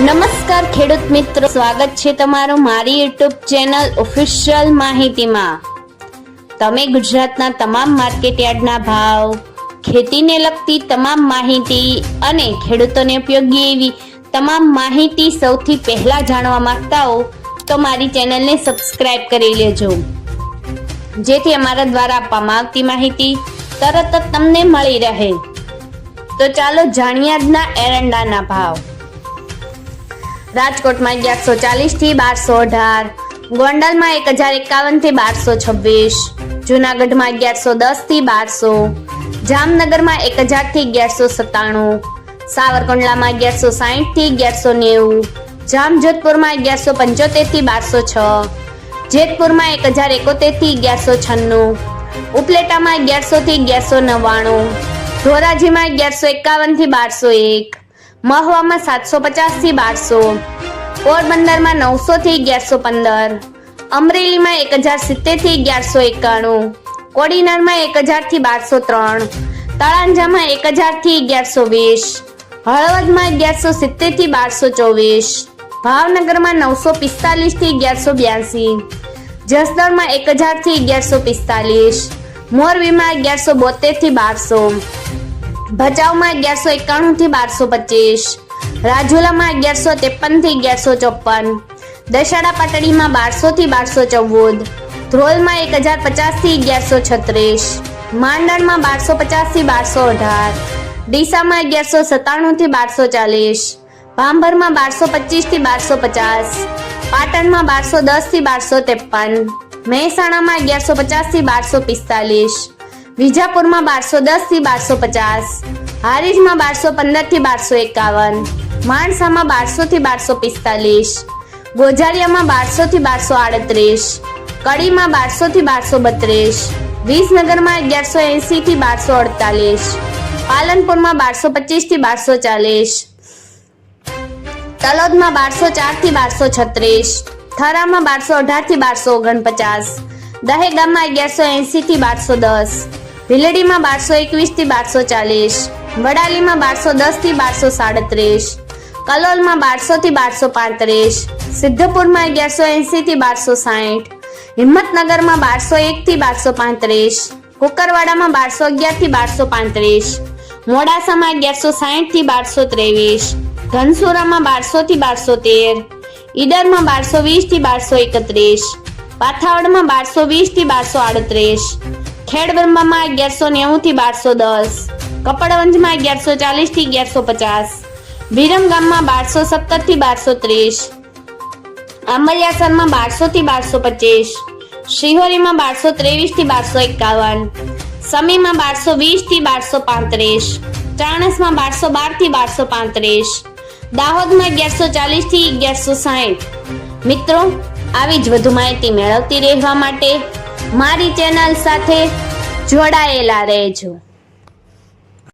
નમસ્કાર ખેડૂત મિત્રો, સ્વાગત છે તમારું મારી યુટ્યુબ ચેનલ ઓફિશિયલ માહિતીમાં। તમે ગુજરાતના તમામ માર્કેટયાર્ડના ભાવ, ખેતીને લગતી તમામ માહિતી અને ખેડૂતોને ઉપયોગી એવી તમામ માહિતી સૌથી પહેલા જાણવા માંગતા હો તો મારી ચેનલને સબસ્ક્રાઇબ કરી લેજો, જેથી અમારા દ્વારા આપવામાં આવતી માહિતી તરત જ તમને મળી રહે। તો ચાલો જાણીએ આજના એરંડાના ભાવ। રાજકોટ में 1140 थी 1218, गोंडल में 1051 थी 1226, जूनागढ़ में 1110 थी 1200, जामनगर में 1000 थी 1197, सावरकुंडला में 1160 थी 1190, जामजोधपुर में 1175 थी 1206, जेतपुर में 1071 थी 1196, उपलेटा में 1100 थी 1199, धोराजी में 1151 थी 1201, महुआ में 750 थी 1200, पोरबंदर में 900 थी 1115, अमरेली में 1070 थी 1191, कोडीनार में 1000 थी 1203, तळांजा में 1000 थी 1120, हळवद में 1170 थी 1224, भावनगर में 945 थी 1182, जसदण में 1000 थी 1145, मोरबी में 1172 थी 1200, भचाऊ में 1191 थी 1225, राजूला में 1153 थी 1154, दशाड़ा पाटड़ी में 1200 थी 1214, ध्रोल में 1050 थी 1136, मांडण में 1250 थी 1218, डीसा में 1197 थी 1240, भांभर में 1225 थी 1250, पाटण में 1210 थी 1253, મહેસાણા में 1150 थी 1245, विजापुर में 1210 थी 1250, हारीज में 1215 थी 1251, माणसा में 1200 थी 1245, गोजारिया में 1200 थी 1238, कड़ी में 1200 थी 1232, विसनगर में 1180 थी 1248, पालनपुर में 1225 थी 1240, तलोद में 1204 थी 1236, थरा में 1218 थी 1249, दहेगाम में 1180 थी 1210, ભીલડી में 1221 थी 1240, वडाली में 1210 थी 1237, कलोल में 1200 थी 1235, सिद्धपुर में 1180 थी 1260, हिम्मतनगर में 1201 थी 1235, कुकरवाड़ा में 1211 थी 1235, मोडासा में 1160 थी 1223, घनसोरा में 1200 थी 1213, ईडर में 1220 थी 1231, पाथावड़ में 1220 थी 1238, खेड़ब्रह्मा में 1190 थी 1210, कपड़वंज में 1140 थी 1150, विरमगाम में 1270 थी 1230, आंबलियासर में 1200 थी 1225, शिहोरी में 1223 थी 1251, समी में 1220 थी 1235, चाणस में 1212 थी 1235, दाहोद में 1140 थी 1160। मित्रों, આવી જ વધુ માહિતી મેળવતી રહેવા માટે મારી ચેનલ સાથે જોડાયેલા રહેજો।